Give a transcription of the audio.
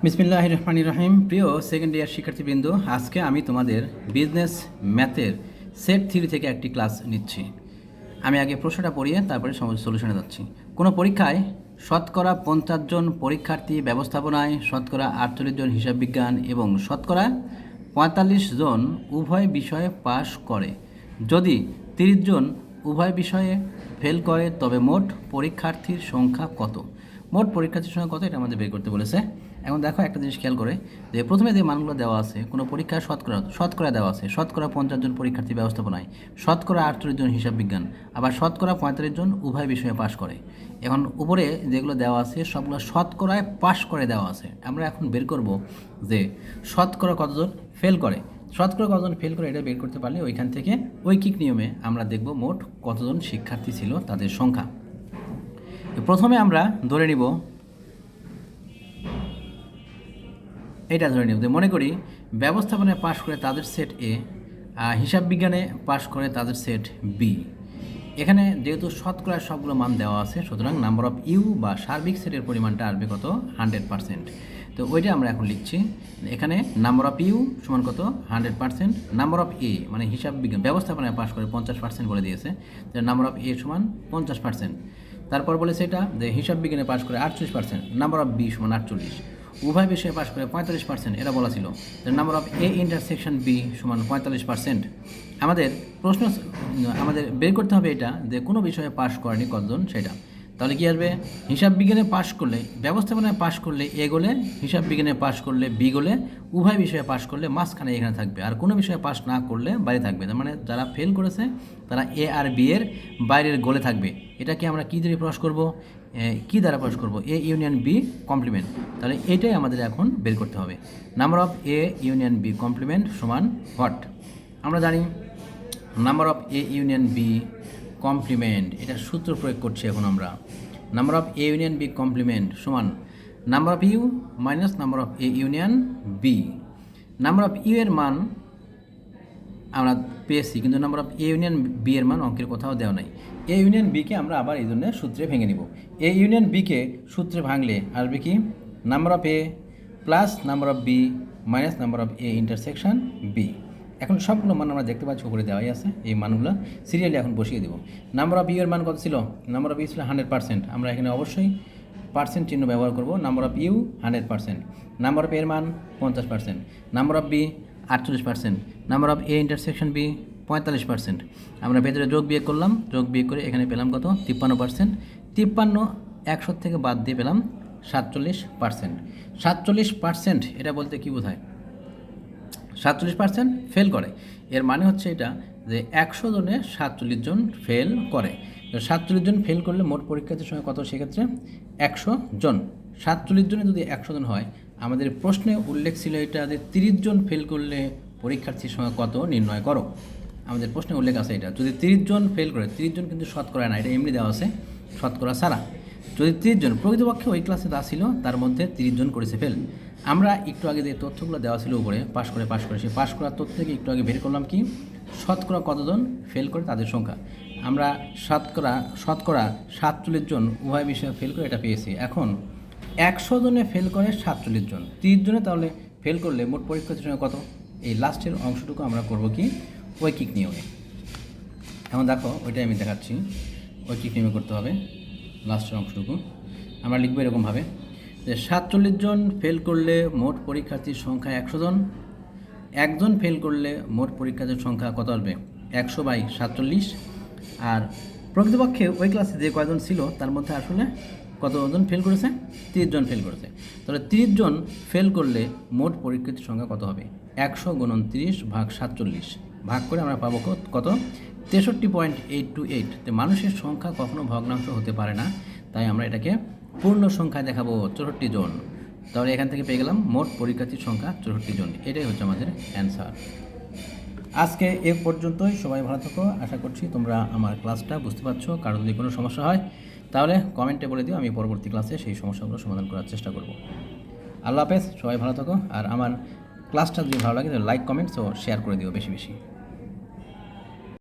বিসমিল্লাহির রহমানির রহিম। প্রিয় সেকেন্ড ইয়ার শিক্ষার্থীবৃন্দ, আজকে আমি তোমাদের বিজনেস ম্যাথের সেট থিওরি থেকে একটি ক্লাস নিচ্ছি। আমি আগে প্রশ্নটা পড়িয়ে তারপরে সলিউশনে যাচ্ছি। কোনো পরীক্ষায় শতকরা 50 জন পরীক্ষার্থী ব্যবস্থাপনায়, শতকরা 48 জন হিসাব বিজ্ঞান এবং শতকরা 45 জন উভয় বিষয়ে পাশ করে। যদি 30 জন উভয় বিষয়ে ফেল করে তবে মোট পরীক্ষার্থীর সংখ্যা কত? মোট পরীক্ষার্থীর সংখ্যা কত এটা আমাদের বের করতে বলেছে। এখন দেখো একটা জিনিস খেয়াল করে যে প্রথমে যে মানগুলো দেওয়া আছে, কোনো পরীক্ষায় শতকরা দেওয়া আছে, শতকরা 50 জন পরীক্ষার্থী ব্যবস্থাপনায়, শতকরা 48 জন হিসাব বিজ্ঞান, আবার শতকরা 45 জন উভয় বিষয়ে পাশ করে। এখন উপরে যেগুলো দেওয়া আছে সবগুলো শতকরায় পাশ করে দেওয়া আছে। আমরা এখন বের করব যে শতকরা কতজন ফেল করে। শতকরা কতজন ফেল করে এটা বের করতে পারলে ওইখান থেকে ঐকিক নিয়মে আমরা দেখব মোট কতজন শিক্ষার্থী ছিল তাদের সংখ্যা। প্রথমে আমরা ধরে নিব, এটা ধরে নিব যে মনে করি ব্যবস্থাপনায় পাশ করে তাদের সেট এ, হিসাব বিজ্ঞানে পাশ করে তাদের সেট বি। এখানে যেহেতু শতকরা সবগুলো মান দেওয়া আছে, সুতরাং নাম্বার অফ ইউ বা সার্বিক সেটের পরিমাণটা আসবে কত? 100%। তো ওইটা আমরা এখন লিখছি। এখানে নাম্বার অফ ইউ সমান কত? 100%। নাম্বার অফ এ মানে হিসাব বিজ্ঞান ব্যবস্থাপনায় পাশ করে 50% বলে দিয়েছে, যে নাম্বার অফ এ সমান 50%। তারপর বলেছে এটা যে হিসাব বিজ্ঞানে পাশ করে 48%, নাম্বার অফ বি সমান 48। উভয় বিষয়ে পাশ করে 45%, এটা বলা ছিল। Number of A intersection B সমান 45%। আমাদের প্রশ্ন আমাদের বের করতে হবে এটা যে কোনো বিষয়ে পাশ করেনি কতজন সেটা। তাহলে কি আসবে? হিসাব বিজ্ঞানে পাশ করলে, ব্যবস্থাপনায় পাশ করলে এ গোলে, হিসাব বিজ্ঞানে পাশ করলে বি গোলে, উভয় বিষয়ে পাশ করলে মাঝখানে এখানে থাকবে, আর কোনো বিষয়ে পাশ না করলে বাইরে থাকবে। তার মানে যারা ফেল করেছে তারা এ আর বি এর বাইরের গোলে থাকবে। এটাকে আমরা কী দিয়ে প্রকাশ করব? কী দ্বারা প্রকাশ করব? A union B complement. তাহলে এটাই আমাদের এখন বের করতে হবে। Number of A union B complement সমান হোয়াট? আমরা জানি number of A union B complement, এটা সূত্র প্রয়োগ করছি এখন আমরা। Number of A union B complement সমান number of U minus number of A union B. Number of U এর মান আমরা পেয়েছি, কিন্তু number of A union B এর মান অঙ্কের কোথাও দেওয়া নাই। এ ইউনিয়ন বিকে আমরা আবার এই জন্য সূত্রে ভেঙে নিব। এ ইউনিয়ন বিকে সূত্রে ভাঙলে আসবে কি? Number of A plus number of B minus number of A intersection B. এখন সবগুলো মান আমরা দেখতে পাচ্ছি উপরে দেওয়াই আছে, এই মানগুলো সিরিয়ালি এখন বসিয়ে দেবো। নাম্বার অফ ইউ এর মান কত ছিল? নাম্বার অফ ইউ ছিল 100%। আমরা এখানে অবশ্যই পার্সেন্ট চিহ্ন ব্যবহার করব। Number of U 100%, number of এর মান 50%, number of B 48%, number of A intersection B 45%। আমরা ভেতরে যোগ বিয়োগ করলাম, যোগ বিয়োগ করে এখানে পেলাম কত? 53%। 53 100 থেকে বাদ দিয়ে পেলাম 47%। 47% এটা বলতে কী বোঝায়? 47% ফেল করে। এর মানে হচ্ছে এটা যে 100 জনে 47 জন ফেল করে। 47 জন ফেল করলে মোট পরীক্ষার্থীর সংখ্যা কত সেক্ষেত্রে? 100 জন। 47 জনে যদি 100 জন হয়, আমাদের প্রশ্নে উল্লেখ ছিল এটা যে 30 জন ফেল করলে পরীক্ষার্থীর সংখ্যা কত নির্ণয় করো। আমাদের প্রশ্নে উল্লেখ আছে এটা। যদি 30 জন ফেল করে, 30 জন কিন্তু শতকরা না, এটা এমনি দেওয়া আছে শতকরা ছাড়া। যদি 30 জন, প্রকৃতপক্ষে ওই ক্লাসে যা ছিল তার মধ্যে 30 জন করেছে ফেল। আমরা একটু আগে যে তথ্যগুলো দেওয়া ছিল উপরে পাশ করে সেই পাশ করার তথ্য থেকে একটু আগে বের করলাম কি শতকরা কতজন ফেল করে তাদের সংখ্যা। আমরা শতকরা 47 জন উভয় বিষয়ে ফেল করে এটা পেয়েছি। এখন 100 জনে ফেল করে 47 জন, 30 জনে তাহলে ফেল করলে মোট পরীক্ষার্থীর সংখ্যা কত? এই লাস্টের অংশটুকু আমরা করব কি ঐকিক নিয়মে। এখন দেখো ওইটাই আমি দেখাচ্ছি। ঐকিক নিয়মে করতে হবে লাস্টের অংশটুকু। আমরা লিখবো এরকমভাবে যে 47 জন ফেল করলে মোট পরীক্ষার্থীর সংখ্যা 100 জন। একজন ফেল করলে মোট পরীক্ষার্থীর সংখ্যা কত আসবে? 100/47। আর প্রকৃতপক্ষে ওই ক্লাসে যে কয়জন ছিল তার মধ্যে আসলে কতজন ফেল করেছে? 30 জন ফেল করেছে। তাহলে 30 জন ফেল করলে মোট পরীক্ষার্থীর সংখ্যা কত হবে? 100×30/47 ভাগ করে আমরা পাবো কত? 63.828। তো মানুষের সংখ্যা কখনো ভগ্নাংশ হতে পারে না, তাই আমরা এটাকে পূর্ণ সংখ্যায় দেখাবো 64 জন। তাহলে এখান থেকে পেয়ে গেলাম মোট পরীক্ষার্থীর সংখ্যা 64 জন। এটাই হচ্ছে আমাদের অ্যান্সার। আজকে এ পর্যন্তই। সবাই ভালো থাকো। আশা করছি তোমরা আমার ক্লাসটা বুঝতে পারছো। কারো যদি কোনো সমস্যা হয় তাহলে কমেন্টে বলে দিও, আমি পরবর্তী ক্লাসে সেই সমস্যাগুলো সমাধান করার চেষ্টা করব। আল্লাহ হাফেজ, সবাই ভালো থাকো। আর আমার ক্লাসটা যদি ভালো লাগে তাহলে লাইক, কমেন্টস ও শেয়ার করে দিও বেশি বেশি।